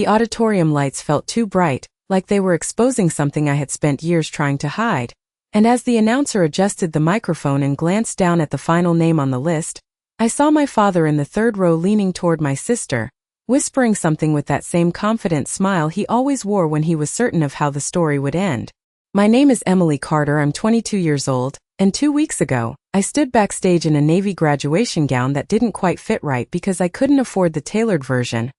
The auditorium lights felt too bright, like they were exposing something I had spent years trying to hide. And as the announcer adjusted the microphone and glanced down at the final name on the list, I saw my father in the third row leaning toward my sister, whispering something with that same confident smile he always wore when he was certain of how the story would end. My name is Emily Carter, I'm 22 years old, and 2 weeks ago, I stood backstage in a Navy graduation gown that didn't quite fit right because I couldn't afford the tailored version,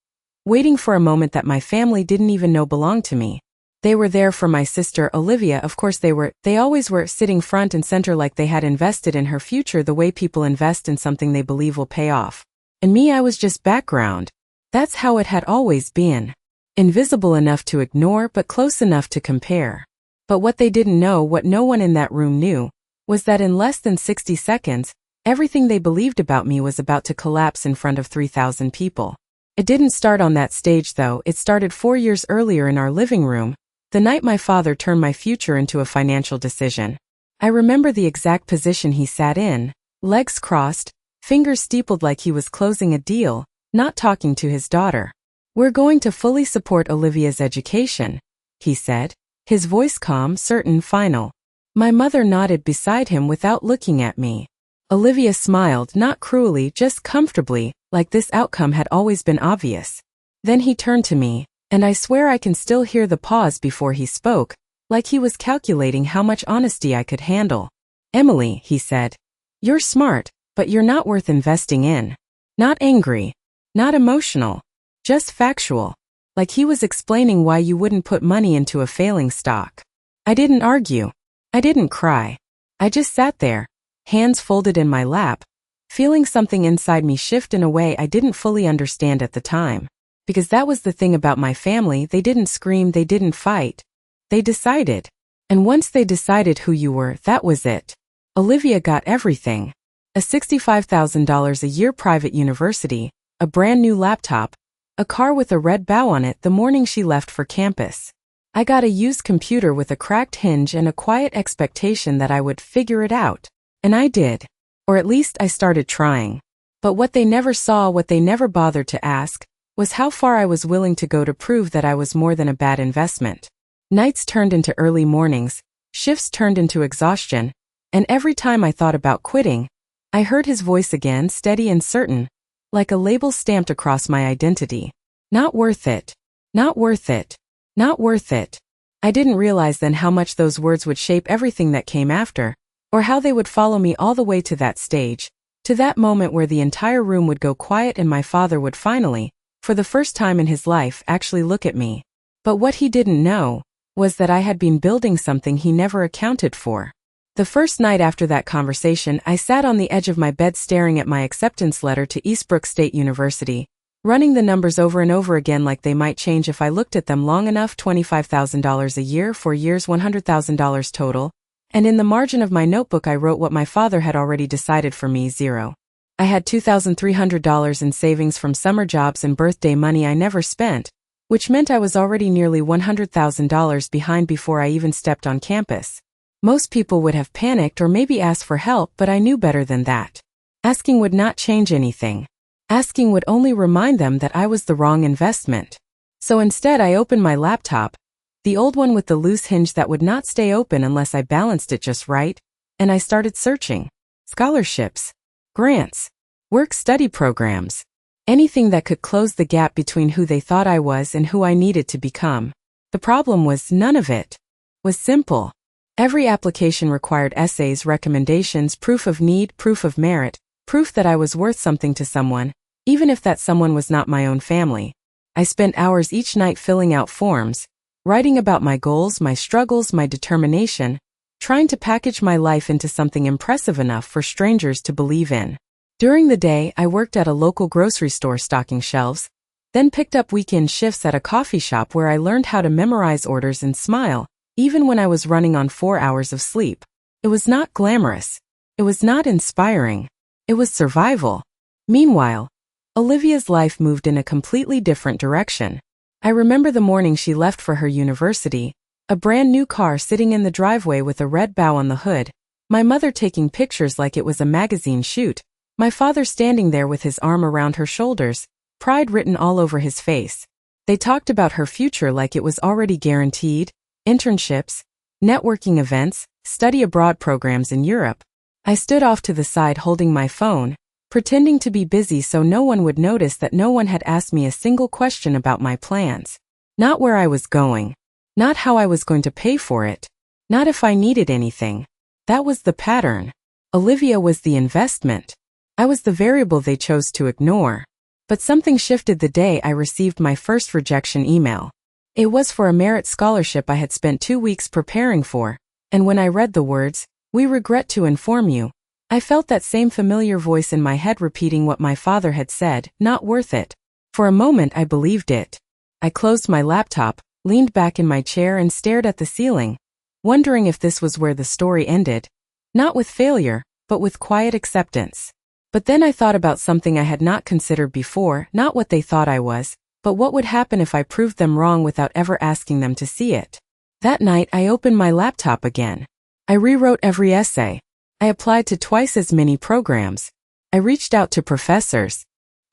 waiting for a moment that my family didn't even know belonged to me. They were there for my sister, Olivia. Of course they always were, sitting front and center like they had invested in her future the way people invest in something they believe will pay off. And me, I was just background. That's how it had always been. Invisible enough to ignore but close enough to compare. But what they didn't know, what no one in that room knew, was that in less than 60 seconds, everything they believed about me was about to collapse in front of 3,000 people. It didn't start on that stage though, it started 4 years earlier in our living room, the night my father turned my future into a financial decision. I remember the exact position he sat in, legs crossed, fingers steepled like he was closing a deal, not talking to his daughter. "We're going to fully support Olivia's education," he said, his voice calm, certain, final. My mother nodded beside him without looking at me. Olivia smiled, not cruelly, just comfortably, like this outcome had always been obvious. Then he turned to me, and I swear I can still hear the pause before he spoke, like he was calculating how much honesty I could handle. "Emily," he said, "you're smart, but you're not worth investing in." Not angry, not emotional, just factual. Like he was explaining why you wouldn't put money into a failing stock. I didn't argue. I didn't cry. I just sat there, hands folded in my lap, feeling something inside me shift in a way I didn't fully understand at the time. Because that was the thing about my family, they didn't scream, they didn't fight. They decided. And once they decided who you were, that was it. Olivia got everything. A $65,000 a year private university, a brand new laptop, a car with a red bow on it the morning she left for campus. I got a used computer with a cracked hinge and a quiet expectation that I would figure it out. And I did. Or at least I started trying. But what they never saw, what they never bothered to ask, was how far I was willing to go to prove that I was more than a bad investment. Nights turned into early mornings, shifts turned into exhaustion, and every time I thought about quitting, I heard his voice again, steady and certain, like a label stamped across my identity. Not worth it. Not worth it. Not worth it. I didn't realize then how much those words would shape everything that came after, or how they would follow me all the way to that stage, to that moment where the entire room would go quiet and my father would finally, for the first time in his life, actually look at me. But what he didn't know was that I had been building something he never accounted for. The first night after that conversation, I sat on the edge of my bed staring at my acceptance letter to Eastbrook State University, running the numbers over and over again like they might change if I looked at them long enough. $25,000 a year, 4 years, $100,000 total, and in the margin of my notebook I wrote what my father had already decided for me, zero. I had $2,300 in savings from summer jobs and birthday money I never spent, which meant I was already nearly $100,000 behind before I even stepped on campus. Most people would have panicked or maybe asked for help, but I knew better than that. Asking would not change anything. Asking would only remind them that I was the wrong investment. So instead I opened my laptop, the old one with the loose hinge that would not stay open unless I balanced it just right, and I started searching. Scholarships, grants, work-study programs, anything that could close the gap between who they thought I was and who I needed to become. The problem was none of it was simple. Every application required essays, recommendations, proof of need, proof of merit, proof that I was worth something to someone, even if that someone was not my own family. I spent hours each night filling out forms, writing about my goals, my struggles, my determination, trying to package my life into something impressive enough for strangers to believe in. During the day, I worked at a local grocery store stocking shelves, then picked up weekend shifts at a coffee shop where I learned how to memorize orders and smile, even when I was running on 4 hours of sleep. It was not glamorous. It was not inspiring. It was survival. Meanwhile, Olivia's life moved in a completely different direction. I remember the morning she left for her university, a brand new car sitting in the driveway with a red bow on the hood, my mother taking pictures like it was a magazine shoot, my father standing there with his arm around her shoulders, pride written all over his face. They talked about her future like it was already guaranteed: internships, networking events, study abroad programs in Europe. I stood off to the side holding my phone, pretending to be busy so no one would notice that no one had asked me a single question about my plans. Not where I was going. Not how I was going to pay for it. Not if I needed anything. That was the pattern. Olivia was the investment. I was the variable they chose to ignore. But something shifted the day I received my first rejection email. It was for a merit scholarship I had spent 2 weeks preparing for, and when I read the words, "We regret to inform you," I felt that same familiar voice in my head repeating what my father had said: "Not worth it." For a moment I believed it. I closed my laptop, leaned back in my chair and stared at the ceiling, wondering if this was where the story ended. Not with failure, but with quiet acceptance. But then I thought about something I had not considered before: not what they thought I was, but what would happen if I proved them wrong without ever asking them to see it. That night I opened my laptop again. I rewrote every essay. I applied to twice as many programs. I reached out to professors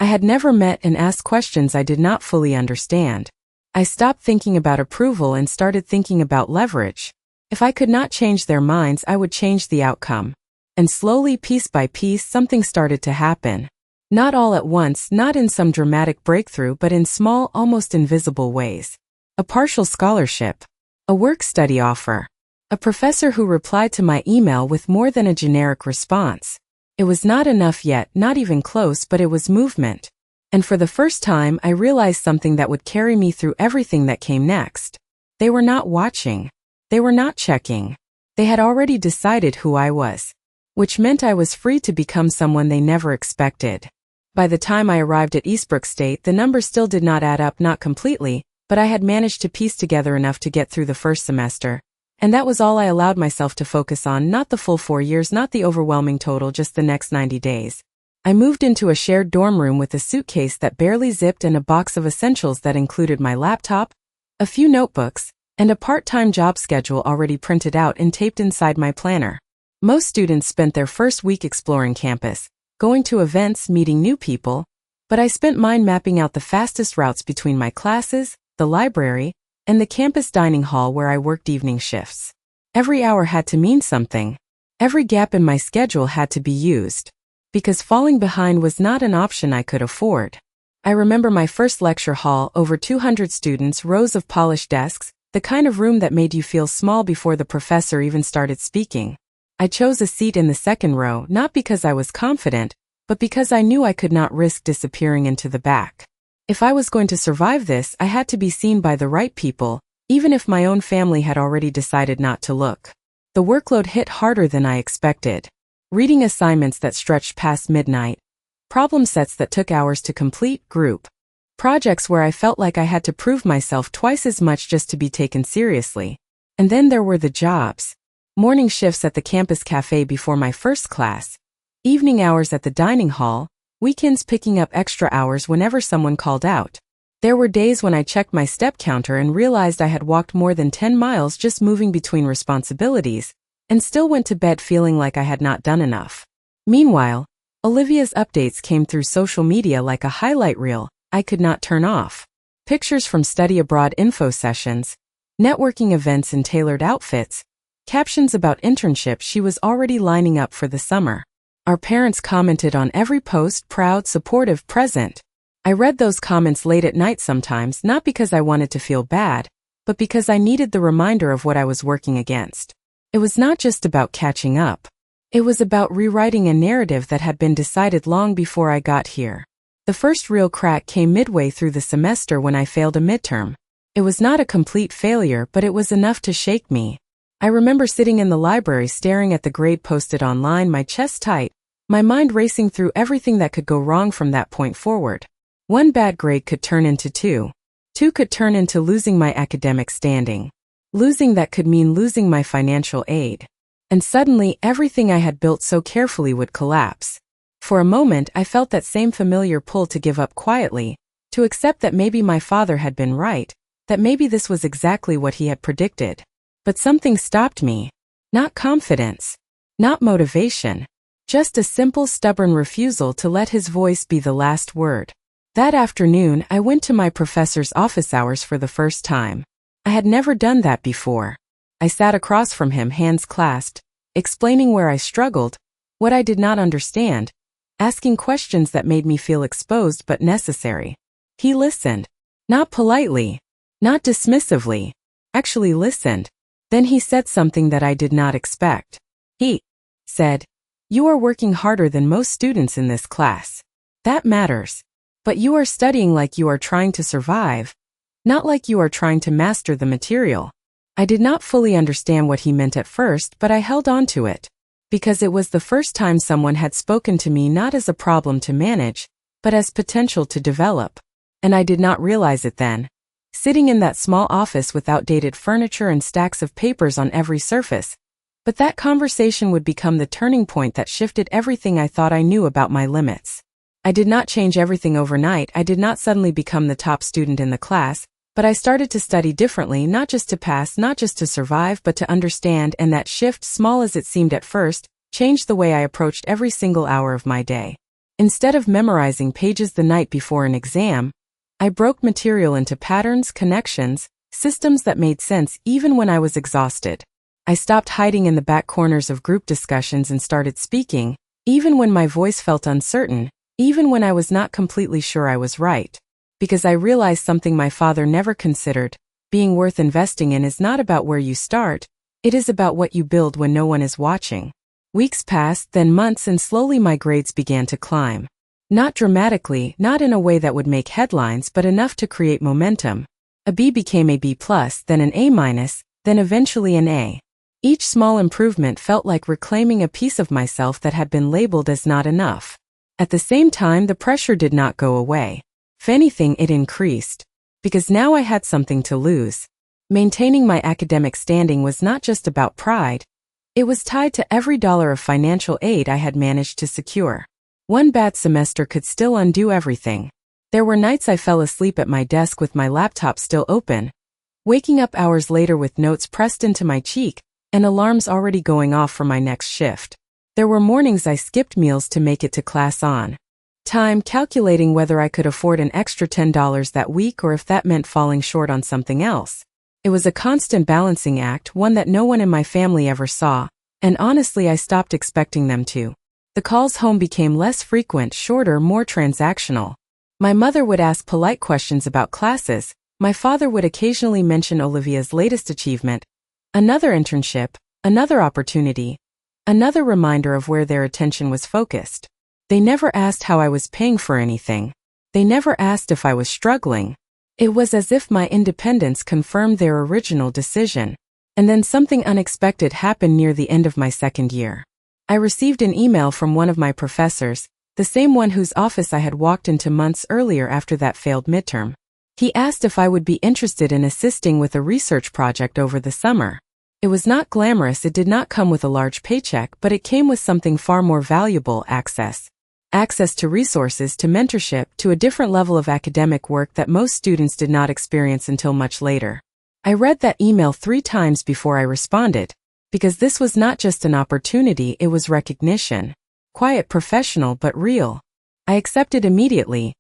I had never met and asked questions I did not fully understand. I stopped thinking about approval and started thinking about leverage. If I could not change their minds, I would change the outcome. And slowly, piece by piece, something started to happen. Not all at once, not in some dramatic breakthrough, but in small, almost invisible ways. A partial scholarship. A work-study offer. A professor who replied to my email with more than a generic response. It was not enough yet, not even close, but it was movement. And for the first time, I realized something that would carry me through everything that came next. They were not watching. They were not checking. They had already decided who I was. Which meant I was free to become someone they never expected. By the time I arrived at Eastbrook State, the numbers still did not add up, not completely, but I had managed to piece together enough to get through the first semester. And that was all I allowed myself to focus on, not the full 4 years, not the overwhelming total, just the next 90 days. I moved into a shared dorm room with a suitcase that barely zipped and a box of essentials that included my laptop, a few notebooks, and a part-time job schedule already printed out and taped inside my planner. Most students spent their first week exploring campus, going to events, meeting new people, but I spent mine mapping out the fastest routes between my classes, the library, and the campus dining hall where I worked evening shifts. Every hour had to mean something. Every gap in my schedule had to be used. Because falling behind was not an option I could afford. I remember my first lecture hall, over 200 students, rows of polished desks, the kind of room that made you feel small before the professor even started speaking. I chose a seat in the second row, not because I was confident, but because I knew I could not risk disappearing into the back. If I was going to survive this, I had to be seen by the right people, even if my own family had already decided not to look. The workload hit harder than I expected. Reading assignments that stretched past midnight, problem sets that took hours to complete, group projects where I felt like I had to prove myself twice as much just to be taken seriously. And then there were the jobs. Morning shifts at the campus cafe before my first class, evening hours at the dining hall, weekends picking up extra hours whenever someone called out. There were days when I checked my step counter and realized I had walked more than 10 miles just moving between responsibilities, and still went to bed feeling like I had not done enough. Meanwhile, Olivia's updates came through social media like a highlight reel I could not turn off. Pictures from study abroad info sessions, networking events in tailored outfits, captions about internships she was already lining up for the summer. Our parents commented on every post, proud, supportive, present. I read those comments late at night sometimes, not because I wanted to feel bad, but because I needed the reminder of what I was working against. It was not just about catching up. It was about rewriting a narrative that had been decided long before I got here. The first real crack came midway through the semester when I failed a midterm. It was not a complete failure, but it was enough to shake me. I remember sitting in the library staring at the grade posted online, my chest tight, my mind racing through everything that could go wrong from that point forward. One bad grade could turn into two. Two could turn into losing my academic standing. Losing that could mean losing my financial aid. And suddenly, everything I had built so carefully would collapse. For a moment, I felt that same familiar pull to give up quietly, to accept that maybe my father had been right, that maybe this was exactly what he had predicted. But something stopped me. Not confidence. Not motivation. Just a simple, stubborn refusal to let his voice be the last word. That afternoon, I went to my professor's office hours for the first time. I had never done that before. I sat across from him, hands clasped, explaining where I struggled, what I did not understand, asking questions that made me feel exposed but necessary. He listened. Not politely, not dismissively, actually listened. Then he said something that I did not expect. He said, "You are working harder than most students in this class. That matters. But you are studying like you are trying to survive, not like you are trying to master the material." I did not fully understand what he meant at first, but I held on to it. Because it was the first time someone had spoken to me not as a problem to manage, but as potential to develop. And I did not realize it then. Sitting in that small office with outdated furniture and stacks of papers on every surface. But that conversation would become the turning point that shifted everything I thought I knew about my limits. I did not change everything overnight. I did not suddenly become the top student in the class, but I started to study differently, not just to pass, not just to survive, but to understand, and that shift, small as it seemed at first, changed the way I approached every single hour of my day. Instead of memorizing pages the night before an exam, I broke material into patterns, connections, systems that made sense even when I was exhausted. I stopped hiding in the back corners of group discussions and started speaking, even when my voice felt uncertain, even when I was not completely sure I was right. Because I realized something my father never considered: being worth investing in is not about where you start, it is about what you build when no one is watching. Weeks passed, then months, and slowly my grades began to climb. Not dramatically, not in a way that would make headlines, but enough to create momentum. A B became a B+, then an A-, then eventually an A. Each small improvement felt like reclaiming a piece of myself that had been labeled as not enough. At the same time, the pressure did not go away. If anything, it increased. Because now I had something to lose. Maintaining my academic standing was not just about pride. It was tied to every dollar of financial aid I had managed to secure. One bad semester could still undo everything. There were nights I fell asleep at my desk with my laptop still open, waking up hours later with notes pressed into my cheek and alarms already going off for my next shift. There were mornings I skipped meals to make it to class on time, calculating whether I could afford an extra $10 that week or if that meant falling short on something else. It was a constant balancing act, one that no one in my family ever saw, and honestly I stopped expecting them to. The calls home became less frequent, shorter, more transactional. My mother would ask polite questions about classes, my father would occasionally mention Olivia's latest achievement, another internship, another opportunity, another reminder of where their attention was focused. They never asked how I was paying for anything. They never asked if I was struggling. It was as if my independence confirmed their original decision. And then something unexpected happened near the end of my second year. I received an email from one of my professors, the same one whose office I had walked into months earlier after that failed midterm. He asked if I would be interested in assisting with a research project over the summer. It was not glamorous, it did not come with a large paycheck, but it came with something far more valuable: access. Access to resources, to mentorship, to a different level of academic work that most students did not experience until much later. I read that email 3 times before I responded, because this was not just an opportunity, it was recognition. Quiet, professional, but real. I accepted immediately,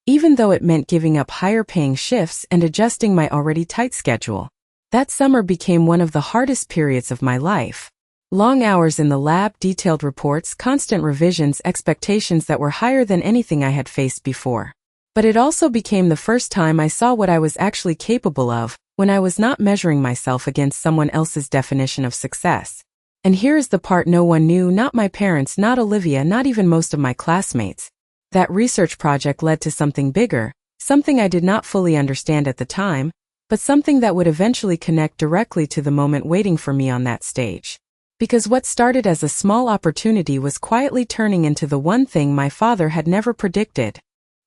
even though it meant giving up higher paying shifts and adjusting my already tight schedule. That summer became one of the hardest periods of my life. Long hours in the lab, detailed reports, constant revisions, expectations that were higher than anything I had faced before. But it also became the first time I saw what I was actually capable of, when I was not measuring myself against someone else's definition of success. And here is the part no one knew, not my parents, not Olivia, not even most of my classmates. That research project led to something bigger, something I did not fully understand at the time, but something that would eventually connect directly to the moment waiting for me on that stage. Because what started as a small opportunity was quietly turning into the one thing my father had never predicted.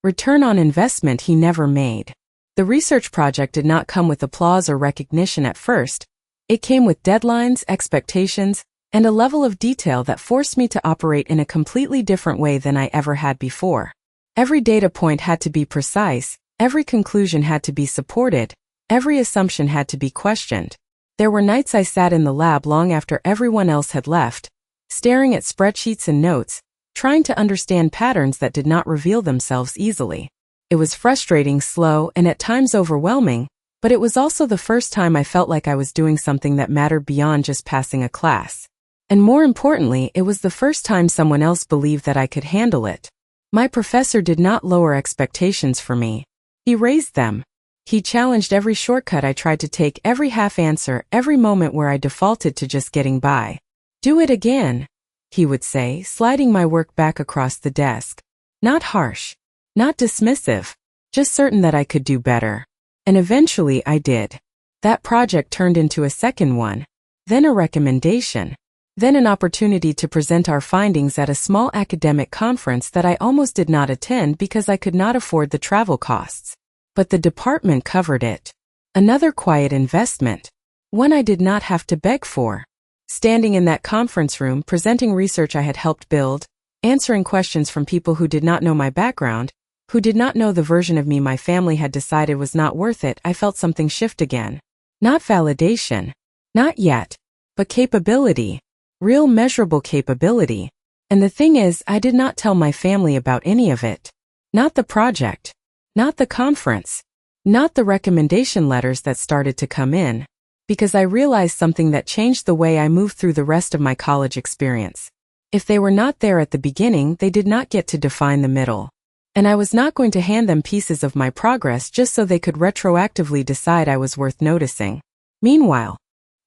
Return on investment he never made. The research project did not come with applause or recognition at first. It came with deadlines, expectations, and a level of detail that forced me to operate in a completely different way than I ever had before. Every data point had to be precise, every conclusion had to be supported, every assumption had to be questioned. There were nights I sat in the lab long after everyone else had left, staring at spreadsheets and notes, trying to understand patterns that did not reveal themselves easily. It was frustrating, slow, and at times overwhelming, but it was also the first time I felt like I was doing something that mattered beyond just passing a class. And more importantly, it was the first time someone else believed that I could handle it. My professor did not lower expectations for me. He raised them. He challenged every shortcut I tried to take, every half answer, every moment where I defaulted to just getting by. "Do it again," he would say, sliding my work back across the desk. Not harsh. Not dismissive. Just certain that I could do better. And eventually I did. That project turned into a second one. Then a recommendation. Then an opportunity to present our findings at a small academic conference that I almost did not attend because I could not afford the travel costs. But the department covered it. Another quiet investment. One I did not have to beg for. Standing in that conference room, presenting research I had helped build, answering questions from people who did not know my background, who did not know the version of me my family had decided was not worth it, I felt something shift again. Not validation. Not yet. But capability. Real measurable capability. And the thing is, I did not tell my family about any of it. Not the project. Not the conference. Not the recommendation letters that started to come in. Because I realized something that changed the way I moved through the rest of my college experience. If they were not there at the beginning, they did not get to define the middle. And I was not going to hand them pieces of my progress just so they could retroactively decide I was worth noticing. Meanwhile,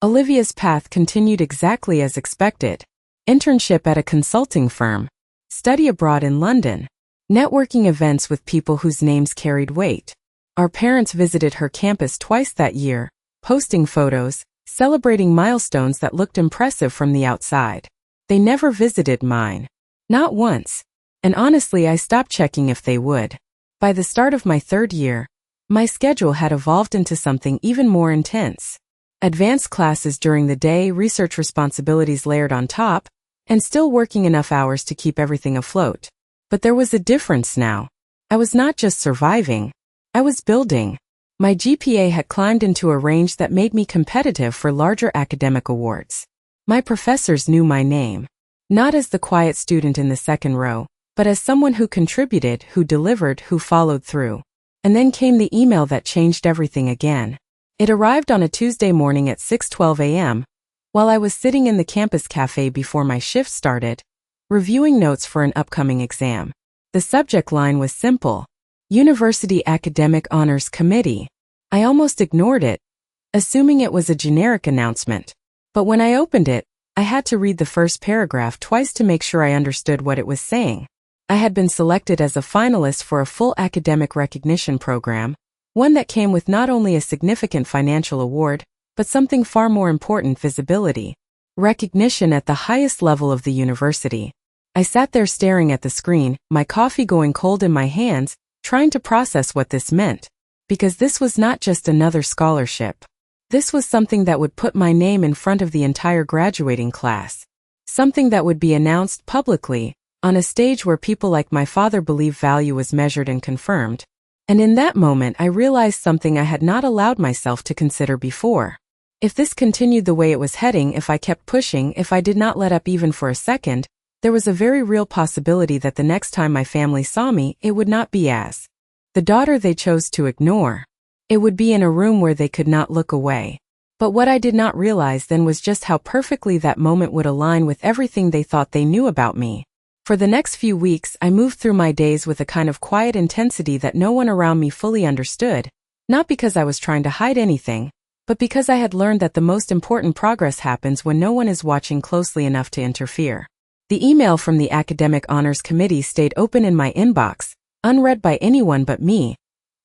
Olivia's path continued exactly as expected. Internship at a consulting firm. Study abroad in London. Networking events with people whose names carried weight. Our parents visited her campus twice that year, posting photos, celebrating milestones that looked impressive from the outside. They never visited mine. Not once. And honestly, I stopped checking if they would. By the start of my third year, my schedule had evolved into something even more intense. Advanced classes during the day, research responsibilities layered on top, and still working enough hours to keep everything afloat. But there was a difference now. I was not just surviving. I was building. My GPA had climbed into a range that made me competitive for larger academic awards. My professors knew my name. Not as the quiet student in the second row, but as someone who contributed, who delivered, who followed through. And then came the email that changed everything again. It arrived on a Tuesday morning at 6:12 a.m., while I was sitting in the campus cafe before my shift started, reviewing notes for an upcoming exam. The subject line was simple. University Academic Honors Committee. I almost ignored it, assuming it was a generic announcement. But when I opened it, I had to read the first paragraph twice to make sure I understood what it was saying. I had been selected as a finalist for a full academic recognition program, one that came with not only a significant financial award, but something far more important: visibility. Recognition at the highest level of the university. I sat there staring at the screen, my coffee going cold in my hands, trying to process what this meant. Because this was not just another scholarship. This was something that would put my name in front of the entire graduating class. Something that would be announced publicly, on a stage where people like my father believe value was measured and confirmed. And in that moment I realized something I had not allowed myself to consider before. If this continued the way it was heading, if I kept pushing, if I did not let up even for a second, there was a very real possibility that the next time my family saw me, it would not be as the daughter they chose to ignore. It would be in a room where they could not look away. But what I did not realize then was just how perfectly that moment would align with everything they thought they knew about me. For the next few weeks, I moved through my days with a kind of quiet intensity that no one around me fully understood, not because I was trying to hide anything, but because I had learned that the most important progress happens when no one is watching closely enough to interfere. The email from the Academic Honors Committee stayed open in my inbox, unread by anyone but me,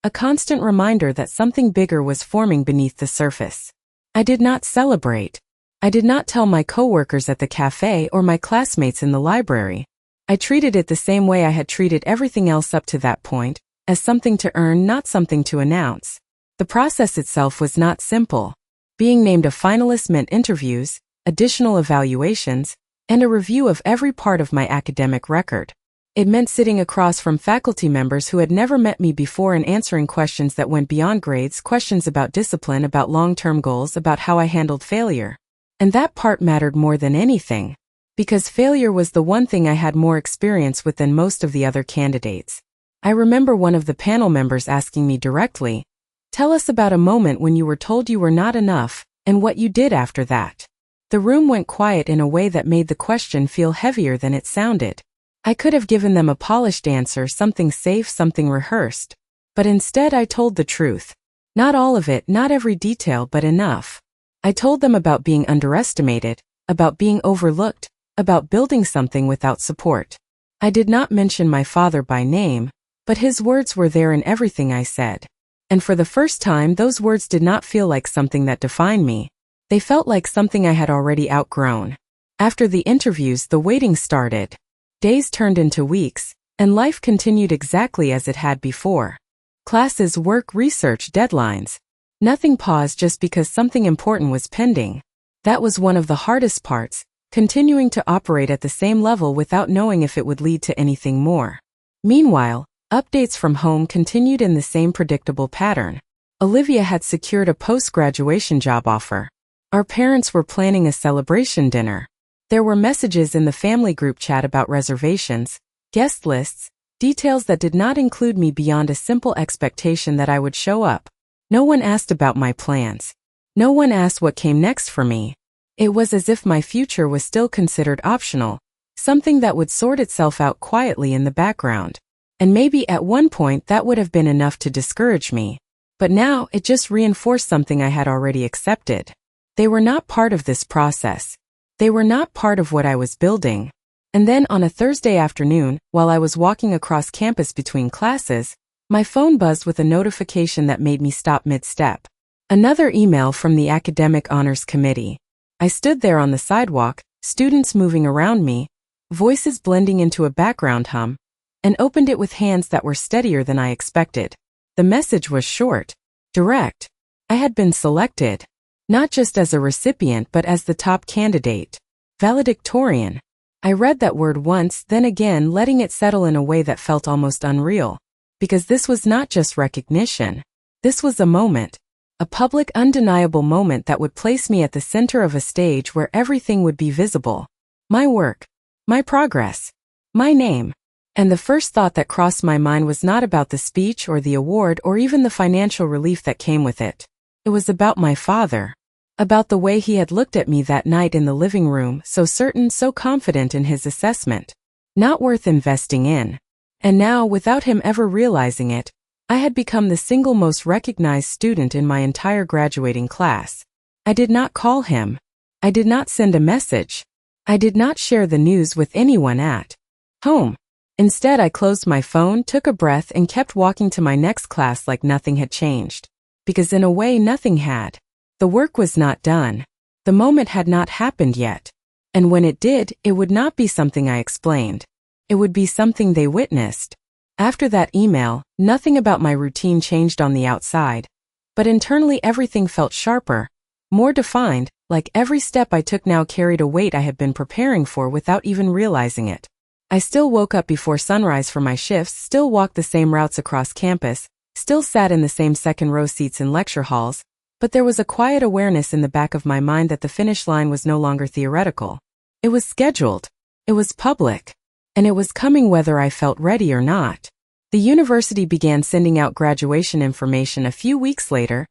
a constant reminder that something bigger was forming beneath the surface. I did not celebrate. I did not tell my coworkers at the cafe or my classmates in the library. I treated it the same way I had treated everything else up to that point, as something to earn, not something to announce. The process itself was not simple. Being named a finalist meant interviews, additional evaluations, and a review of every part of my academic record. It meant sitting across from faculty members who had never met me before and answering questions that went beyond grades, questions about discipline, about long-term goals, about how I handled failure. And that part mattered more than anything. Because failure was the one thing I had more experience with than most of the other candidates. I remember one of the panel members asking me directly, "Tell us about a moment when you were told you were not enough, and what you did after that." The room went quiet in a way that made the question feel heavier than it sounded. I could have given them a polished answer, something safe, something rehearsed. But instead I told the truth. Not all of it, not every detail, but enough. I told them about being underestimated, about being overlooked, about building something without support. I did not mention my father by name, but his words were there in everything I said. And for the first time, those words did not feel like something that defined me. They felt like something I had already outgrown. After the interviews, the waiting started. Days turned into weeks, and life continued exactly as it had before. Classes, work, research, deadlines. Nothing paused just because something important was pending. That was one of the hardest parts, continuing to operate at the same level without knowing if it would lead to anything more. Meanwhile, updates from home continued in the same predictable pattern. Olivia had secured a post-graduation job offer. Our parents were planning a celebration dinner. There were messages in the family group chat about reservations, guest lists, details that did not include me beyond a simple expectation that I would show up. No one asked about my plans. No one asked what came next for me. It was as if my future was still considered optional, something that would sort itself out quietly in the background. And maybe at one point that would have been enough to discourage me. But now it just reinforced something I had already accepted. They were not part of this process. They were not part of what I was building. And then on a Thursday afternoon, while I was walking across campus between classes, my phone buzzed with a notification that made me stop mid-step. Another email from the Academic Honors Committee. I stood there on the sidewalk, students moving around me, voices blending into a background hum, and opened it with hands that were steadier than I expected. The message was short, direct. I had been selected. Not just as a recipient but as the top candidate. Valedictorian. I read that word once, then again, letting it settle in a way that felt almost unreal. Because this was not just recognition. This was a moment. A public, undeniable moment that would place me at the center of a stage where everything would be visible. My work. My progress. My name. And the first thought that crossed my mind was not about the speech or the award or even the financial relief that came with it. It was about my father. About the way he had looked at me that night in the living room, so certain, so confident in his assessment. Not worth investing in. And now, without him ever realizing it, I had become the single most recognized student in my entire graduating class. I did not call him. I did not send a message. I did not share the news with anyone at home. Instead, I closed my phone, took a breath, and kept walking to my next class like nothing had changed. Because in a way, nothing had. The work was not done. The moment had not happened yet. And when it did, it would not be something I explained. It would be something they witnessed. After that email, nothing about my routine changed on the outside. But internally everything felt sharper, more defined, like every step I took now carried a weight I had been preparing for without even realizing it. I still woke up before sunrise for my shifts, still walked the same routes across campus, still sat in the same second-row seats in lecture halls, but there was a quiet awareness in the back of my mind that the finish line was no longer theoretical. It was scheduled. It was public. And it was coming whether I felt ready or not. The university began sending out graduation information a few weeks later,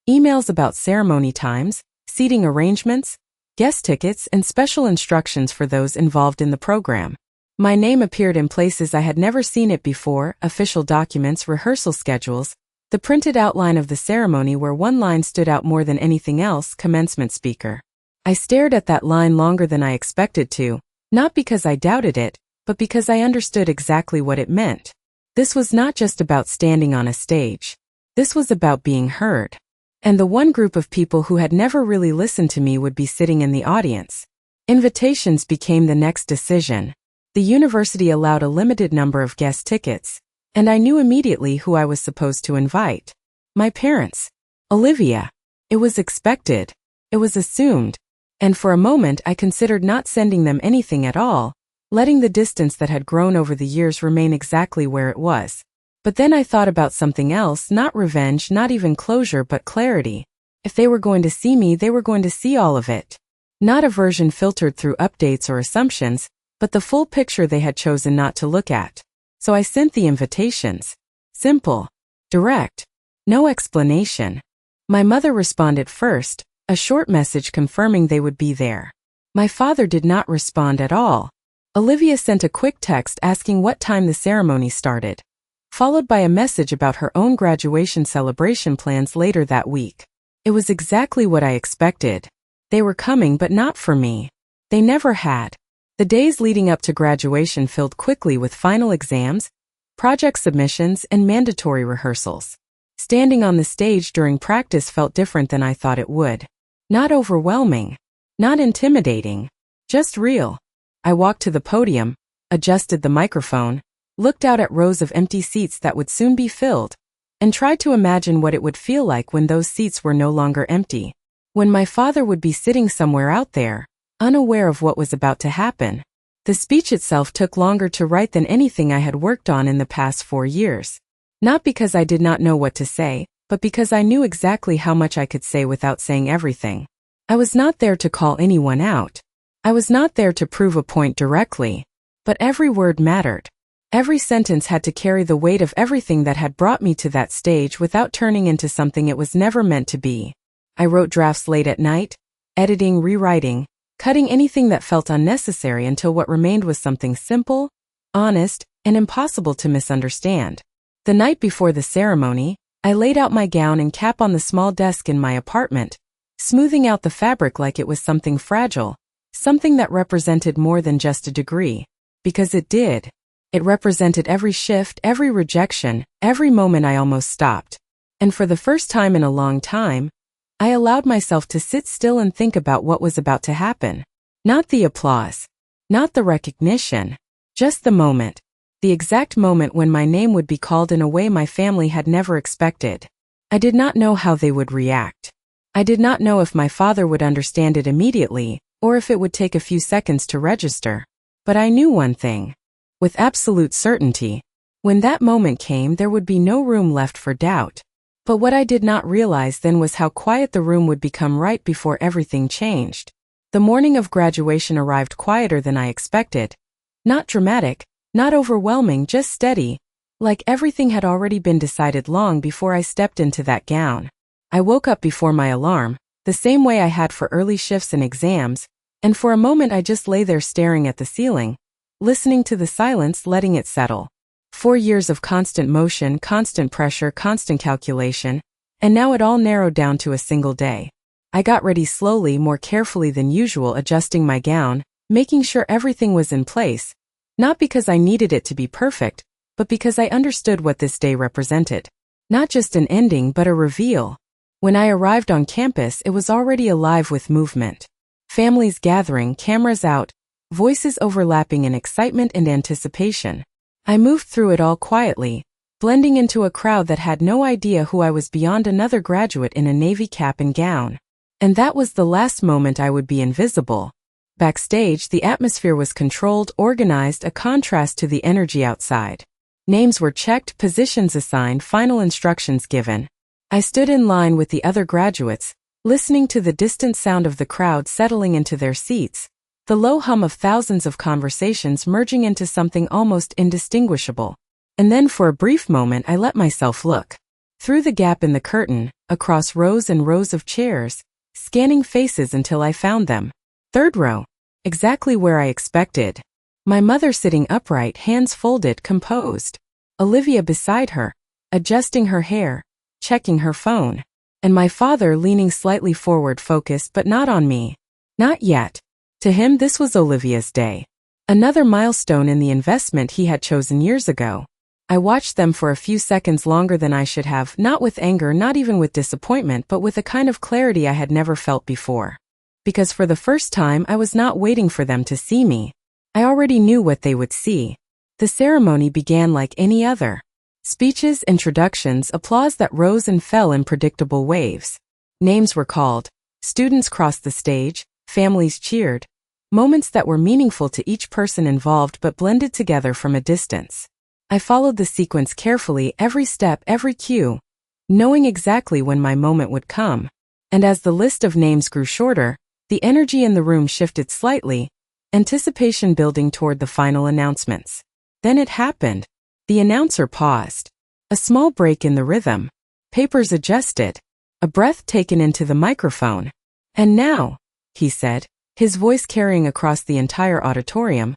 emails about ceremony times, seating arrangements, guest tickets, and special instructions for those involved in the program. My name appeared in places I had never seen it before: official documents, rehearsal schedules, the printed outline of the ceremony where one line stood out more than anything else: commencement speaker. I stared at that line longer than I expected to, not because I doubted it, but because I understood exactly what it meant. This was not just about standing on a stage. This was about being heard. And the one group of people who had never really listened to me would be sitting in the audience. Invitations became the next decision. The university allowed a limited number of guest tickets, and I knew immediately who I was supposed to invite. My parents. Olivia. It was expected. It was assumed. And for a moment I considered not sending them anything at all, letting the distance that had grown over the years remain exactly where it was. But then I thought about something else: not revenge, not even closure, but clarity. If they were going to see me, they were going to see all of it. Not a version filtered through updates or assumptions, but the full picture they had chosen not to look at. so I sent the invitations. Simple. Direct. No explanation. My mother responded first, a short message confirming they would be there. My father did not respond at all. Olivia sent a quick text asking what time the ceremony started, followed by a message about her own graduation celebration plans later that week. It was exactly what I expected. They were coming, but not for me. They never had. The days leading up to graduation filled quickly with final exams, project submissions, and mandatory rehearsals. Standing on the stage during practice felt different than I thought it would. Not overwhelming. Not intimidating. Just real. I walked to the podium, adjusted the microphone, looked out at rows of empty seats that would soon be filled, and tried to imagine what it would feel like when those seats were no longer empty. When my father would be sitting somewhere out there, unaware of what was about to happen. The speech itself took longer to write than anything I had worked on in the past 4 years. Not because I did not know what to say, but because I knew exactly how much I could say without saying everything. I was not there to call anyone out. I was not there to prove a point directly. But every word mattered. Every sentence had to carry the weight of everything that had brought me to that stage without turning into something it was never meant to be. I wrote drafts late at night, editing, rewriting, cutting anything that felt unnecessary until what remained was something simple, honest, and impossible to misunderstand. The night before the ceremony, I laid out my gown and cap on the small desk in my apartment, smoothing out the fabric like it was something fragile, something that represented more than just a degree. Because it did. It represented every shift, every rejection, every moment I almost stopped. And for the first time in a long time, I allowed myself to sit still and think about what was about to happen. Not the applause. Not the recognition. Just the moment. The exact moment when my name would be called in a way my family had never expected. I did not know how they would react. I did not know if my father would understand it immediately, or if it would take a few seconds to register. But I knew one thing. With absolute certainty. When that moment came, there would be no room left for doubt. But what I did not realize then was how quiet the room would become right before everything changed. The morning of graduation arrived quieter than I expected. Not dramatic, not overwhelming, just steady, like everything had already been decided long before I stepped into that gown. I woke up before my alarm, the same way I had for early shifts and exams, and for a moment I just lay there staring at the ceiling, listening to the silence, letting it settle. 4 years of constant motion, constant pressure, constant calculation, and now it all narrowed down to a single day. I got ready slowly, more carefully than usual, adjusting my gown, making sure everything was in place, not because I needed it to be perfect, but because I understood what this day represented. Not just an ending, but a reveal. When I arrived on campus, it was already alive with movement. Families gathering, cameras out, voices overlapping in excitement and anticipation. I moved through it all quietly, blending into a crowd that had no idea who I was beyond another graduate in a navy cap and gown. And that was the last moment I would be invisible. Backstage, the atmosphere was controlled, organized, a contrast to the energy outside. Names were checked, positions assigned, final instructions given. I stood in line with the other graduates, listening to the distant sound of the crowd settling into their seats, the low hum of thousands of conversations merging into something almost indistinguishable. And then for a brief moment I let myself look. Through the gap in the curtain, across rows and rows of chairs, scanning faces until I found them. Third row. Exactly where I expected. My mother sitting upright, hands folded, composed. Olivia beside her, adjusting her hair, checking her phone. And my father leaning slightly forward, focused but not on me. Not yet. To him this was Olivia's day. Another milestone in the investment he had chosen years ago. I watched them for a few seconds longer than I should have, not with anger, not even with disappointment, but with a kind of clarity I had never felt before. Because for the first time I was not waiting for them to see me. I already knew what they would see. The ceremony began like any other. Speeches, introductions, applause that rose and fell in predictable waves. Names were called. Students crossed the stage. Families cheered. Moments that were meaningful to each person involved but blended together from a distance. I followed the sequence carefully, every step, every cue, knowing exactly when my moment would come. And as the list of names grew shorter, the energy in the room shifted slightly, anticipation building toward the final announcements. Then it happened. The announcer paused. A small break in the rhythm. Papers adjusted. A breath taken into the microphone. And now, he said, his voice carrying across the entire auditorium,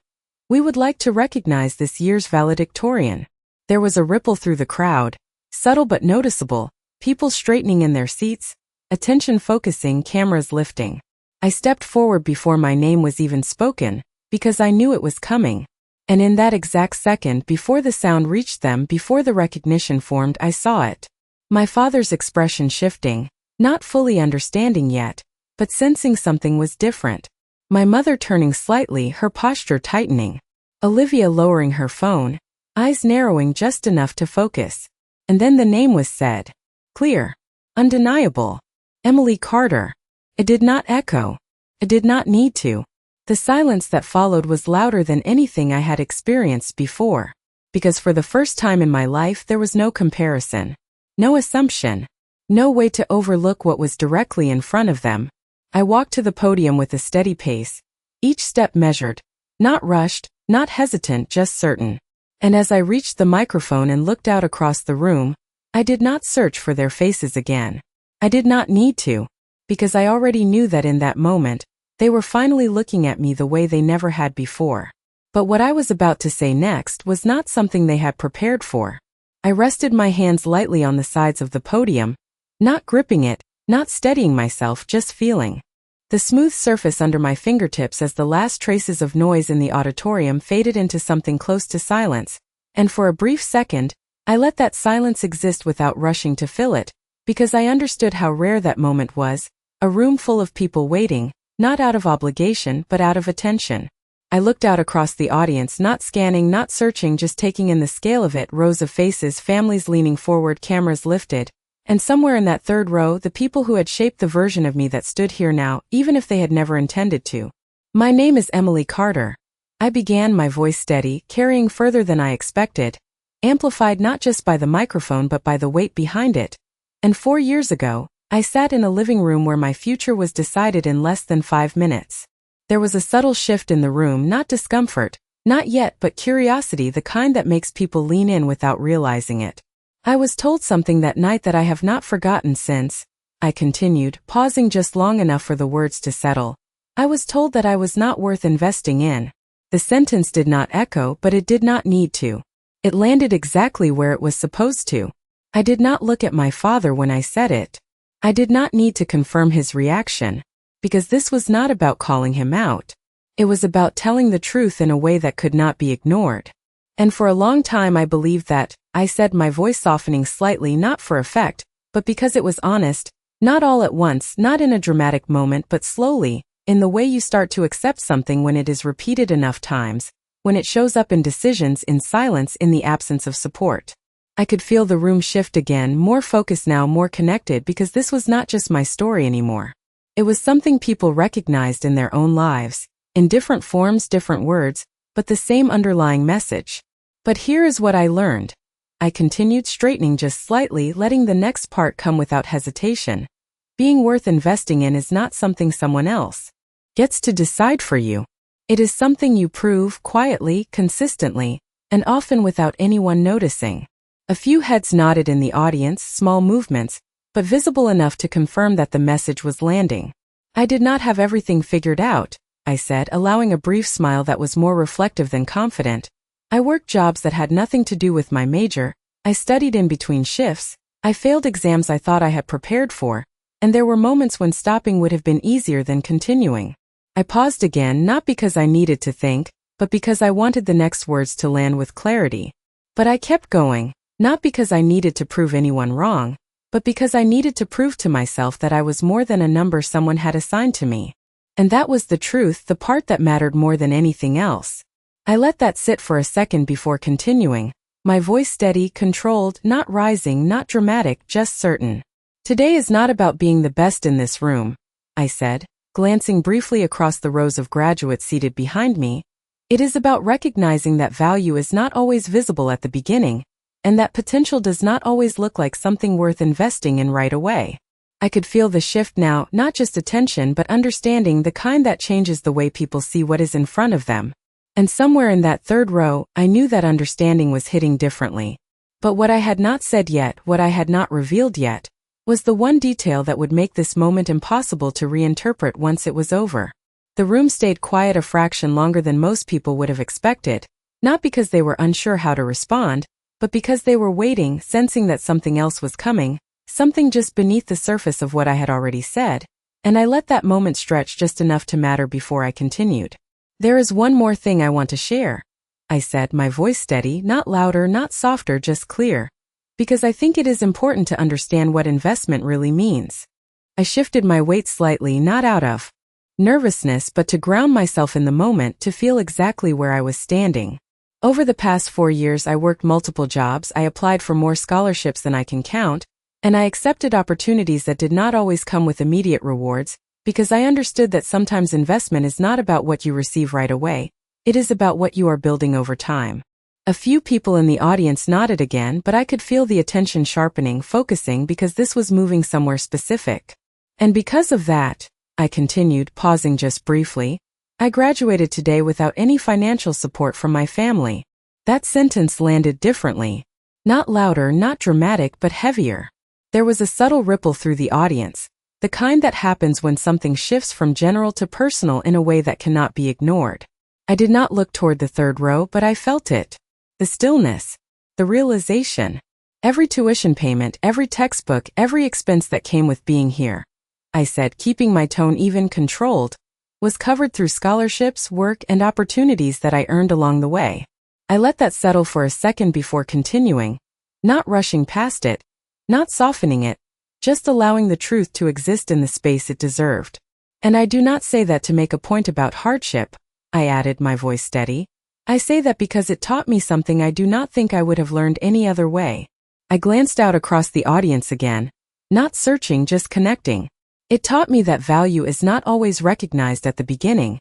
we would like to recognize this year's valedictorian. There was a ripple through the crowd, subtle but noticeable, people straightening in their seats, attention focusing, cameras lifting. I stepped forward before my name was even spoken, because I knew it was coming. And in that exact second, before the sound reached them, before the recognition formed, I saw it. My father's expression shifting, not fully understanding yet, but sensing something was different. My mother turning slightly, her posture tightening. Olivia lowering her phone, eyes narrowing just enough to focus. And then the name was said. Clear. Undeniable. Emily Carter. It did not echo. It did not need to. The silence that followed was louder than anything I had experienced before. Because for the first time in my life there was no comparison. No assumption. No way to overlook what was directly in front of them. I walked to the podium with a steady pace, each step measured, not rushed, not hesitant, just certain. And as I reached the microphone and looked out across the room, I did not search for their faces again. I did not need to, because I already knew that in that moment, they were finally looking at me the way they never had before. But what I was about to say next was not something they had prepared for. I rested my hands lightly on the sides of the podium, not gripping it, not steadying myself, just feeling the smooth surface under my fingertips as the last traces of noise in the auditorium faded into something close to silence, and for a brief second, I let that silence exist without rushing to fill it, because I understood how rare that moment was, a room full of people waiting, not out of obligation but out of attention. I looked out across the audience, not scanning, not searching, just taking in the scale of it, rows of faces, families leaning forward, cameras lifted. And somewhere in that third row, the people who had shaped the version of me that stood here now, even if they had never intended to. My name is Emily Carter. I began, my voice steady, carrying further than I expected, amplified not just by the microphone but by the weight behind it. And 4 years ago, I sat in a living room where my future was decided in less than 5 minutes. There was a subtle shift in the room, not discomfort, not yet, but curiosity, the kind that makes people lean in without realizing it. I was told something that night that I have not forgotten since, I continued, pausing just long enough for the words to settle. I was told that I was not worth investing in. The sentence did not echo, but it did not need to. It landed exactly where it was supposed to. I did not look at my father when I said it. I did not need to confirm his reaction, because this was not about calling him out. It was about telling the truth in a way that could not be ignored. And for a long time I believed that, I said, my voice softening slightly, not for effect, but because it was honest, not all at once, not in a dramatic moment, but slowly, in the way you start to accept something when it is repeated enough times, when it shows up in decisions, in silence, in the absence of support. I could feel the room shift again, more focused now, more connected, because this was not just my story anymore. It was something people recognized in their own lives, in different forms, different words, but the same underlying message. But here is what I learned. I continued, straightening just slightly, letting the next part come without hesitation. Being worth investing in is not something someone else gets to decide for you. It is something you prove quietly, consistently, and often without anyone noticing. A few heads nodded in the audience, small movements, but visible enough to confirm that the message was landing. I did not have everything figured out, I said, allowing a brief smile that was more reflective than confident. I worked jobs that had nothing to do with my major, I studied in between shifts, I failed exams I thought I had prepared for, and there were moments when stopping would have been easier than continuing. I paused again, not because I needed to think, but because I wanted the next words to land with clarity. But I kept going, not because I needed to prove anyone wrong, but because I needed to prove to myself that I was more than a number someone had assigned to me. And that was the truth, the part that mattered more than anything else. I let that sit for a second before continuing, my voice steady, controlled, not rising, not dramatic, just certain. Today is not about being the best in this room, I said, glancing briefly across the rows of graduates seated behind me. It is about recognizing that value is not always visible at the beginning, and that potential does not always look like something worth investing in right away. I could feel the shift now, not just attention but understanding, the kind that changes the way people see what is in front of them. And somewhere in that third row, I knew that understanding was hitting differently. But what I had not said yet, what I had not revealed yet, was the one detail that would make this moment impossible to reinterpret once it was over. The room stayed quiet a fraction longer than most people would have expected, not because they were unsure how to respond, but because they were waiting, sensing that something else was coming, something just beneath the surface of what I had already said, and I let that moment stretch just enough to matter before I continued. "There is one more thing I want to share," I said, my voice steady, not louder, not softer, just clear, "because I think it is important to understand what investment really means." I shifted my weight slightly, not out of nervousness, but to ground myself in the moment, to feel exactly where I was standing. Over the past 4 years, I worked multiple jobs, I applied for more scholarships than I can count, and I accepted opportunities that did not always come with immediate rewards, because I understood that sometimes investment is not about what you receive right away, it is about what you are building over time. A few people in the audience nodded again, but I could feel the attention sharpening, focusing, because this was moving somewhere specific. "And because of that," I continued, pausing just briefly, "I graduated today without any financial support from my family." That sentence landed differently. Not louder, not dramatic, but heavier. There was a subtle ripple through the audience, the kind that happens when something shifts from general to personal in a way that cannot be ignored. I did not look toward the third row, but I felt it. The stillness. The realization. Every tuition payment, every textbook, every expense that came with being here, I said, keeping my tone even, controlled, was covered through scholarships, work, and opportunities that I earned along the way. I let that settle for a second before continuing, not rushing past it, not softening it, just allowing the truth to exist in the space it deserved. "And I do not say that to make a point about hardship," I added, my voice steady. "I say that because it taught me something I do not think I would have learned any other way." I glanced out across the audience again, not searching, just connecting. It taught me that value is not always recognized at the beginning,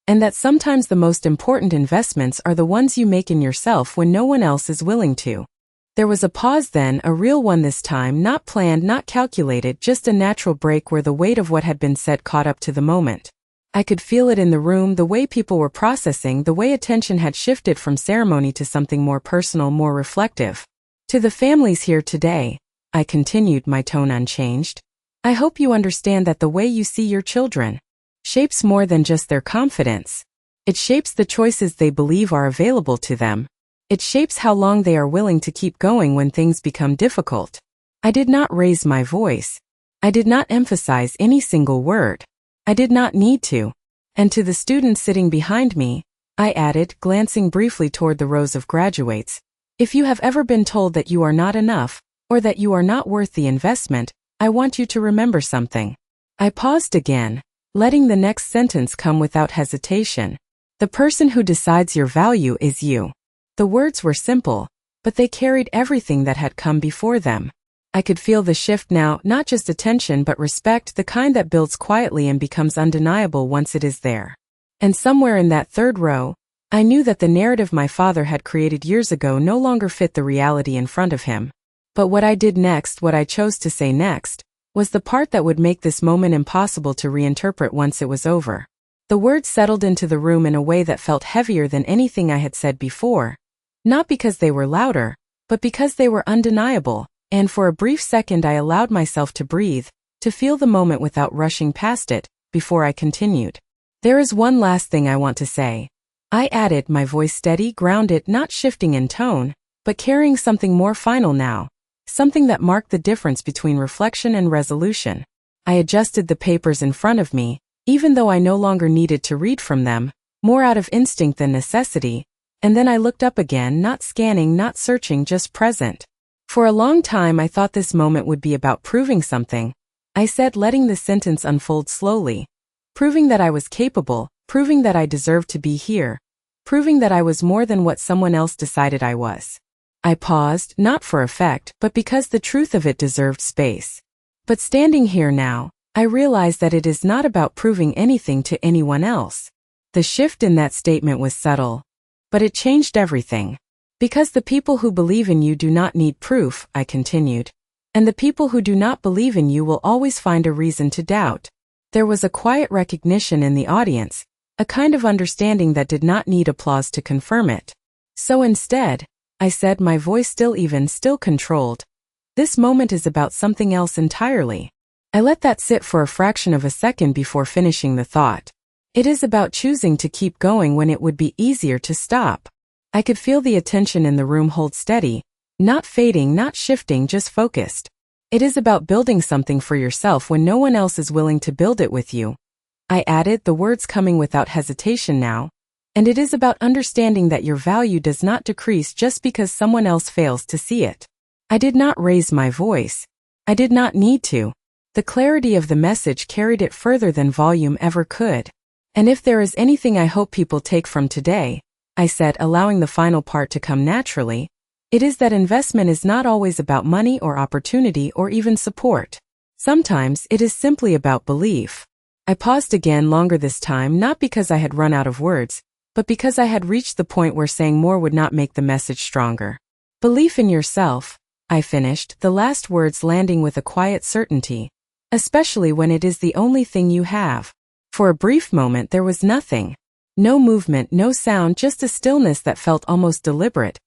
and that sometimes the most important investments are the ones you make in yourself when no one else is willing to. There was a pause then, a real one this time, not planned, not calculated, just a natural break where the weight of what had been said caught up to the moment. I could feel it in the room, the way people were processing, the way attention had shifted from ceremony to something more personal, more reflective. "To the families here today," I continued, my tone unchanged, "I hope you understand that the way you see your children shapes more than just their confidence. It shapes the choices they believe are available to them. It shapes how long they are willing to keep going when things become difficult." I did not raise my voice. I did not emphasize any single word. I did not need to. "And to the students sitting behind me," I added, glancing briefly toward the rows of graduates, "if you have ever been told that you are not enough, or that you are not worth the investment, I want you to remember something." I paused again, letting the next sentence come without hesitation. "The person who decides your value is you." The words were simple, but they carried everything that had come before them. I could feel the shift now, not just attention but respect, the kind that builds quietly and becomes undeniable once it is there. And somewhere in that third row, I knew that the narrative my father had created years ago no longer fit the reality in front of him. But what I did next, what I chose to say next, was the part that would make this moment impossible to reinterpret once it was over. The words settled into the room in a way that felt heavier than anything I had said before, not because they were louder, but because they were undeniable, and for a brief second I allowed myself to breathe, to feel the moment without rushing past it, before I continued. "There is one last thing I want to say," I added, my voice steady, grounded, not shifting in tone, but carrying something more final now. Something that marked the difference between reflection and resolution. I adjusted the papers in front of me, even though I no longer needed to read from them, more out of instinct than necessity, and then I looked up again, not scanning, not searching, just present. "For a long time I thought this moment would be about proving something," I said, letting the sentence unfold slowly. "Proving that I was capable, proving that I deserved to be here, proving that I was more than what someone else decided I was." I paused, not for effect, but because the truth of it deserved space. But standing here now, I realized that it is not about proving anything to anyone else. The shift in that statement was subtle, but it changed everything. "Because the people who believe in you do not need proof," I continued, "and the people who do not believe in you will always find a reason to doubt." There was a quiet recognition in the audience, a kind of understanding that did not need applause to confirm it. So instead, I said, my voice still even, still controlled, this moment is about something else entirely. I let that sit for a fraction of a second before finishing the thought. It is about choosing to keep going when it would be easier to stop. I could feel the attention in the room hold steady, not fading, not shifting, just focused. It is about building something for yourself when no one else is willing to build it with you. I added, the words coming without hesitation now. And it is about understanding that your value does not decrease just because someone else fails to see it. I did not raise my voice. I did not need to. The clarity of the message carried it further than volume ever could. And if there is anything I hope people take from today, I said, allowing the final part to come naturally, it is that investment is not always about money or opportunity or even support. Sometimes it is simply about belief. I paused again, longer this time, not because I had run out of words, but because I had reached the point where saying more would not make the message stronger. Belief in yourself, I finished, the last words landing with a quiet certainty, especially when it is the only thing you have. For a brief moment there was nothing. No movement, no sound, just a stillness that felt almost deliberate,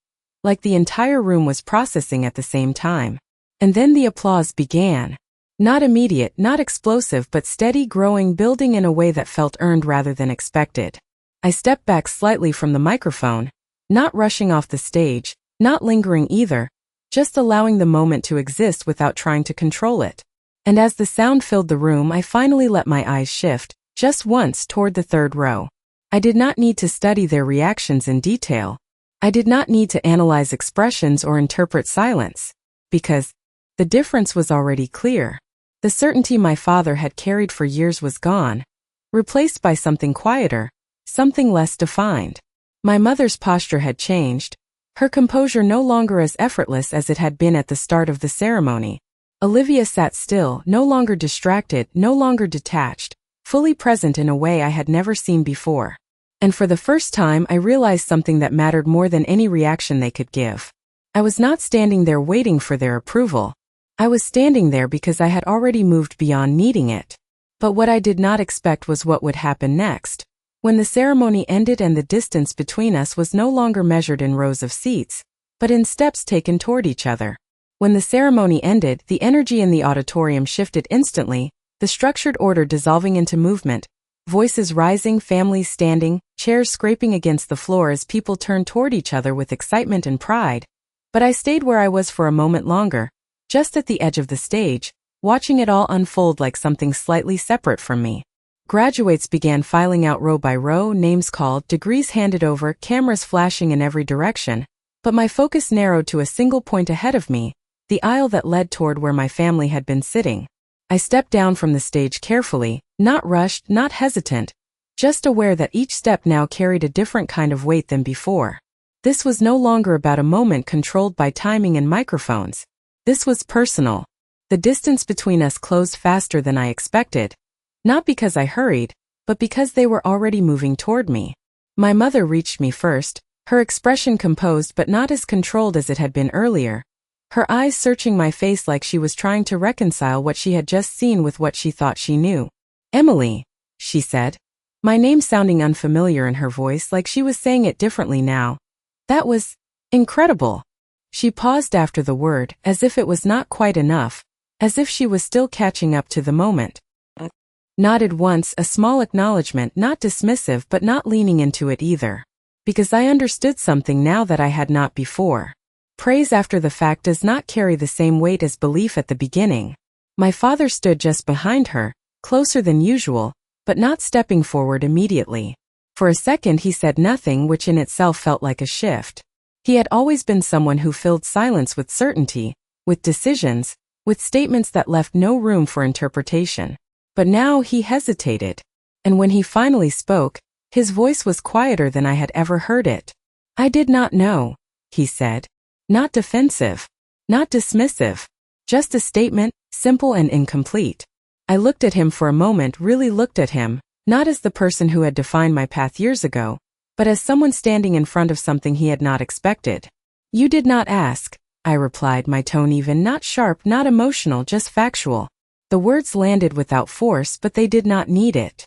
like the entire room was processing at the same time. And then the applause began. Not immediate, not explosive, but steady, growing, building in a way that felt earned rather than expected. I stepped back slightly from the microphone, not rushing off the stage, not lingering either, just allowing the moment to exist without trying to control it. And as the sound filled the room, I finally let my eyes shift, just once, toward the third row. I did not need to study their reactions in detail. I did not need to analyze expressions or interpret silence, because the difference was already clear. The certainty my father had carried for years was gone, replaced by something quieter, something less defined. My mother's posture had changed, her composure no longer as effortless as it had been at the start of the ceremony. Olivia sat still, no longer distracted, no longer detached, fully present in a way I had never seen before. And for the first time I realized something that mattered more than any reaction they could give. I was not standing there waiting for their approval. I was standing there because I had already moved beyond needing it. But what I did not expect was what would happen next. When the ceremony ended and the distance between us was no longer measured in rows of seats, but in steps taken toward each other. When the ceremony ended, the energy in the auditorium shifted instantly, the structured order dissolving into movement, voices rising, families standing, chairs scraping against the floor as people turned toward each other with excitement and pride. But I stayed where I was for a moment longer, just at the edge of the stage, watching it all unfold like something slightly separate from me. Graduates began filing out row by row, names called, degrees handed over, cameras flashing in every direction, but my focus narrowed to a single point ahead of me, the aisle that led toward where my family had been sitting. I stepped down from the stage carefully, not rushed, not hesitant, just aware that each step now carried a different kind of weight than before. This was no longer about a moment controlled by timing and microphones. This was personal. The distance between us closed faster than I expected, not because I hurried, but because they were already moving toward me. My mother reached me first, her expression composed but not as controlled as it had been earlier, her eyes searching my face like she was trying to reconcile what she had just seen with what she thought she knew. "Emily," she said, my name sounding unfamiliar in her voice, like she was saying it differently now. "That was incredible." She paused after the word, as if it was not quite enough, as if she was still catching up to the moment. Nodded once, a small acknowledgement, not dismissive but not leaning into it either. Because I understood something now that I had not before. Praise after the fact does not carry the same weight as belief at the beginning. My father stood just behind her, closer than usual, but not stepping forward immediately. For a second he said nothing, which in itself felt like a shift. He had always been someone who filled silence with certainty, with decisions, with statements that left no room for interpretation. But now he hesitated. And when he finally spoke, his voice was quieter than I had ever heard it. "I did not know," he said. Not defensive, not dismissive, just a statement, simple and incomplete. I looked at him for a moment, really looked at him, not as the person who had defined my path years ago, but as someone standing in front of something he had not expected. "You did not ask," I replied, my tone even, not sharp, not emotional, just factual. The words landed without force, but they did not need it.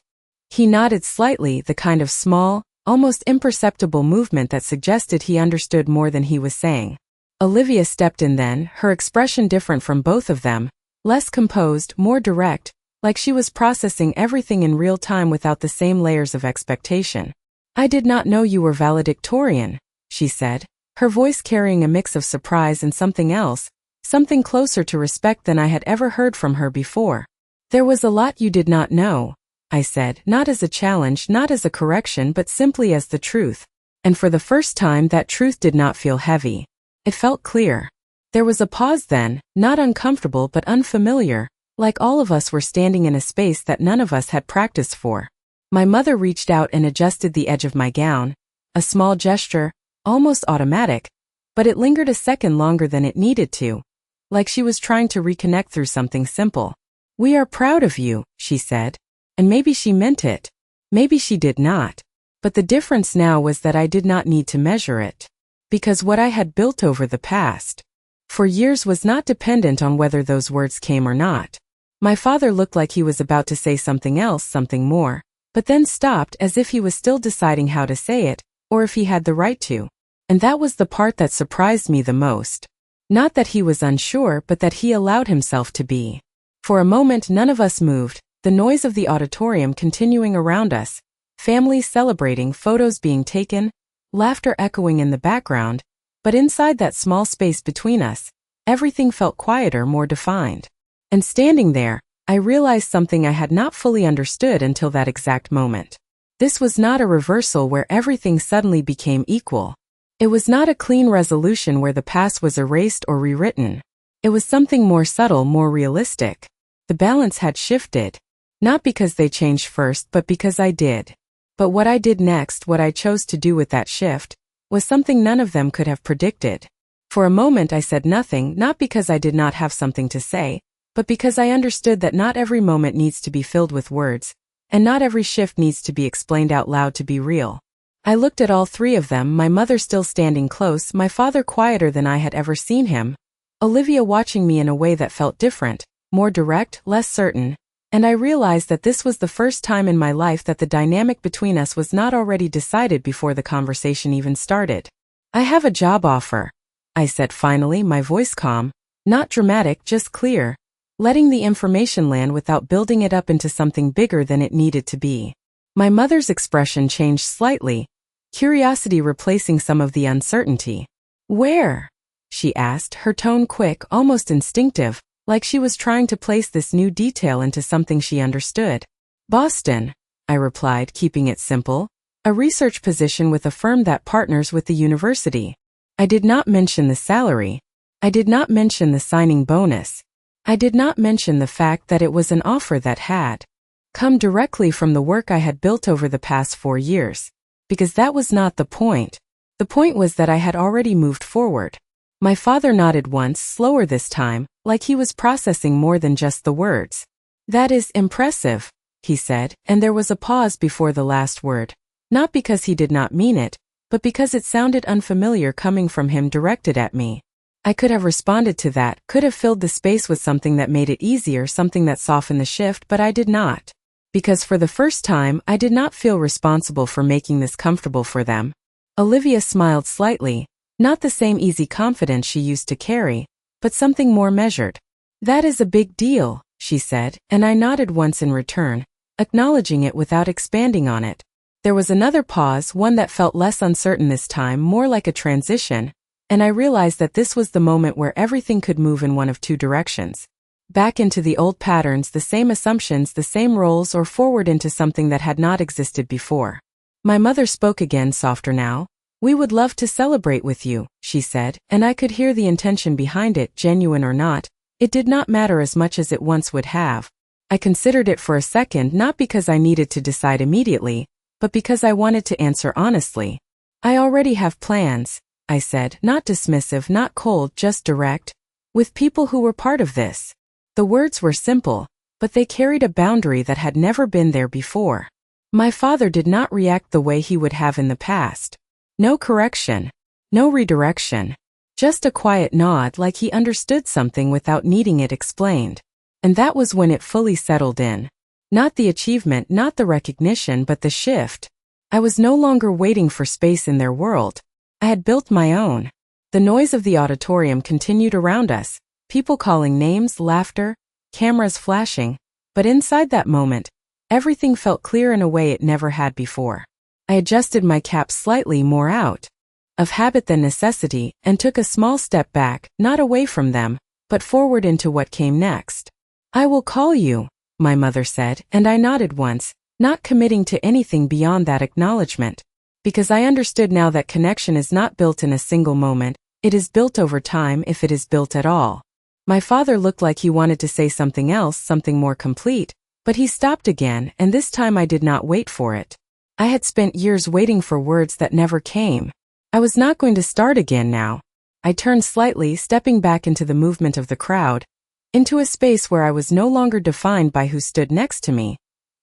He nodded slightly, the kind of small, almost imperceptible movement that suggested he understood more than he was saying. Olivia stepped in then, her expression different from both of them, less composed, more direct, like she was processing everything in real time without the same layers of expectation. "I did not know you were valedictorian," she said, her voice carrying a mix of surprise and something else, something closer to respect than I had ever heard from her before. "There was a lot you did not know," I said, not as a challenge, not as a correction, but simply as the truth. And for the first time that truth did not feel heavy. It felt clear. There was a pause then, not uncomfortable but unfamiliar, like all of us were standing in a space that none of us had practiced for. My mother reached out and adjusted the edge of my gown, a small gesture, almost automatic, but it lingered a second longer than it needed to, like she was trying to reconnect through something simple. "We are proud of you," she said. And maybe she meant it. Maybe she did not. But the difference now was that I did not need to measure it. Because what I had built over the past, for years, was not dependent on whether those words came or not. My father looked like he was about to say something else, something more, but then stopped as if he was still deciding how to say it, or if he had the right to. And that was the part that surprised me the most. Not that he was unsure, but that he allowed himself to be. For a moment none of us moved, the noise of the auditorium continuing around us, families celebrating, photos being taken, laughter echoing in the background, but inside that small space between us, everything felt quieter, more defined. And standing there, I realized something I had not fully understood until that exact moment. This was not a reversal where everything suddenly became equal. It was not a clean resolution where the past was erased or rewritten. It was something more subtle, more realistic. The balance had shifted. Not because they changed first, but because I did. But what I did next, what I chose to do with that shift, was something none of them could have predicted. For a moment I said nothing, not because I did not have something to say, but because I understood that not every moment needs to be filled with words, and not every shift needs to be explained out loud to be real. I looked at all three of them, my mother still standing close, my father quieter than I had ever seen him, Olivia watching me in a way that felt different, more direct, less certain, and I realized that this was the first time in my life that the dynamic between us was not already decided before the conversation even started. "I have a job offer," I said finally, my voice calm, not dramatic, just clear, letting the information land without building it up into something bigger than it needed to be. My mother's expression changed slightly, curiosity replacing some of the uncertainty. "Where?" she asked, her tone quick, almost instinctive, like she was trying to place this new detail into something she understood. "Boston," I replied, keeping it simple. "A research position with a firm that partners with the university." I did not mention the salary. I did not mention the signing bonus. I did not mention the fact that it was an offer that had come directly from the work I had built over the past 4 years. Because that was not the point. The point was that I had already moved forward. My father nodded once, slower this time, like he was processing more than just the words. "That is impressive," he said, and there was a pause before the last word. Not because he did not mean it, but because it sounded unfamiliar coming from him directed at me. I could have responded to that, could have filled the space with something that made it easier, something that softened the shift, but I did not. Because for the first time, I did not feel responsible for making this comfortable for them. Olivia smiled slightly. Not the same easy confidence she used to carry, but something more measured. "That is a big deal," she said, and I nodded once in return, acknowledging it without expanding on it. There was another pause, one that felt less uncertain this time, more like a transition, and I realized that this was the moment where everything could move in one of two directions. Back into the old patterns, the same assumptions, the same roles, or forward into something that had not existed before. My mother spoke again, softer now. "We would love to celebrate with you," she said, and I could hear the intention behind it, genuine or not. It did not matter as much as it once would have. I considered it for a second, not because I needed to decide immediately, but because I wanted to answer honestly. "I already have plans," I said, not dismissive, not cold, just direct, "with people who were part of this." The words were simple, but they carried a boundary that had never been there before. My father did not react the way he would have in the past. No correction. No redirection. Just a quiet nod, like he understood something without needing it explained. And that was when it fully settled in. Not the achievement, not the recognition, but the shift. I was no longer waiting for space in their world. I had built my own. The noise of the auditorium continued around us, people calling names, laughter, cameras flashing, but inside that moment, everything felt clear in a way it never had before. I adjusted my cap slightly more out of habit than necessity and took a small step back, not away from them, but forward into what came next. "I will call you," my mother said, and I nodded once, not committing to anything beyond that acknowledgement. Because I understood now that connection is not built in a single moment, it is built over time if it is built at all. My father looked like he wanted to say something else, something more complete, but he stopped again, and this time I did not wait for it. I had spent years waiting for words that never came. I was not going to start again now. I turned slightly, stepping back into the movement of the crowd, into a space where I was no longer defined by who stood next to me,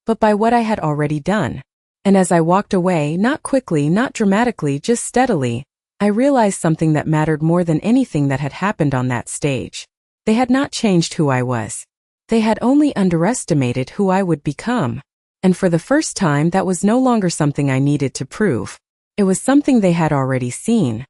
but by what I had already done. And as I walked away, not quickly, not dramatically, just steadily, I realized something that mattered more than anything that had happened on that stage. They had not changed who I was. They had only underestimated who I would become. And for the first time, that was no longer something I needed to prove. It was something they had already seen.